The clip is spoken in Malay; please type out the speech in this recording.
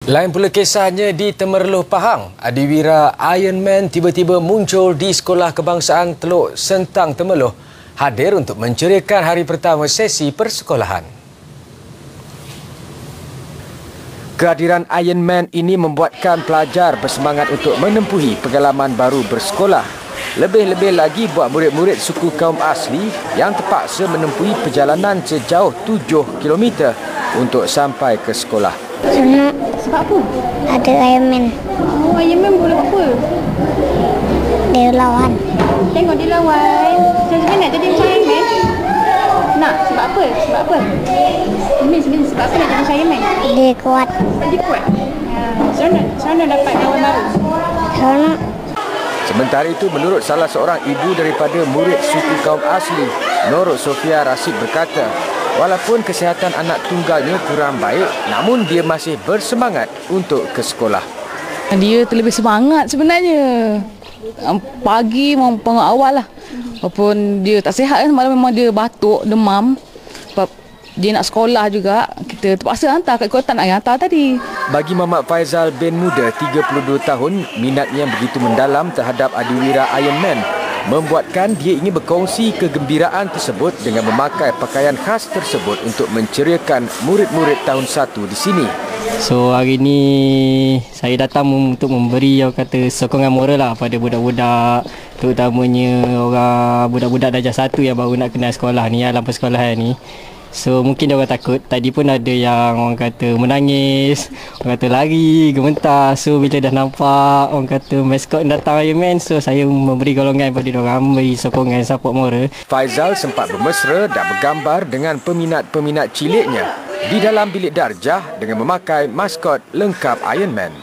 Lain pula kisahnya di Temerloh, Pahang. Adiwira Iron Man tiba-tiba muncul di Sekolah Kebangsaan Teluk Sentang Temerloh, hadir untuk menceriakan hari pertama sesi persekolahan. Kehadiran Iron Man ini membuatkan pelajar bersemangat untuk menempuhi pengalaman baru bersekolah. Lebih-lebih lagi buat murid-murid suku kaum asli yang terpaksa menempuhi perjalanan sejauh 7 km untuk sampai ke sekolah. Senang. Sebab apa? Ada Iron Man. Oh, Iron Man boleh apa? Dia lawan. Tengok dia lawan. Saya nak jadi macam Iron Man. Nak? Sebab apa? Sebab apa? Sebenarnya sebab apa nak jadi macam Iron Man? Dia kuat. Dia kuat. Sana dapat kawan baru. Senang. Sementara itu, menurut salah seorang ibu daripada murid suku kaum asli, Nur Sofia Rasid berkata, walaupun kesihatan anak tunggalnya kurang baik, namun dia masih bersemangat untuk ke sekolah. Dia terlebih semangat sebenarnya. Pagi memang awal lah. Walaupun dia tak sihat kan, malam memang dia batuk, demam. Sebab dia nak sekolah juga, kita terpaksa hantar kat kota, nak hantar tadi. Bagi Muhammad Faizal bin Muda, 32 tahun, minatnya begitu mendalam terhadap Adiwira Iron Man membuatkan dia ingin berkongsi kegembiraan tersebut dengan memakai pakaian khas tersebut untuk menceriakan murid-murid tahun 1 di sini. So hari ni saya datang untuk memberi sokongan moral lah pada budak-budak, terutamanya orang budak-budak darjah 1 yang baru nak kenal sekolah ni, alam persekolahan ni. So mungkin dia orang takut. Tadi pun ada yang orang kata menangis, orang kata lari, gementar. So bila dah nampak orang kata maskot datang Iron Man, so saya memberi golongan kepada dia orang, memberi sokongan, support moral. Faizal sempat bermesra dan bergambar dengan peminat-peminat ciliknya di dalam bilik darjah dengan memakai maskot lengkap Iron Man.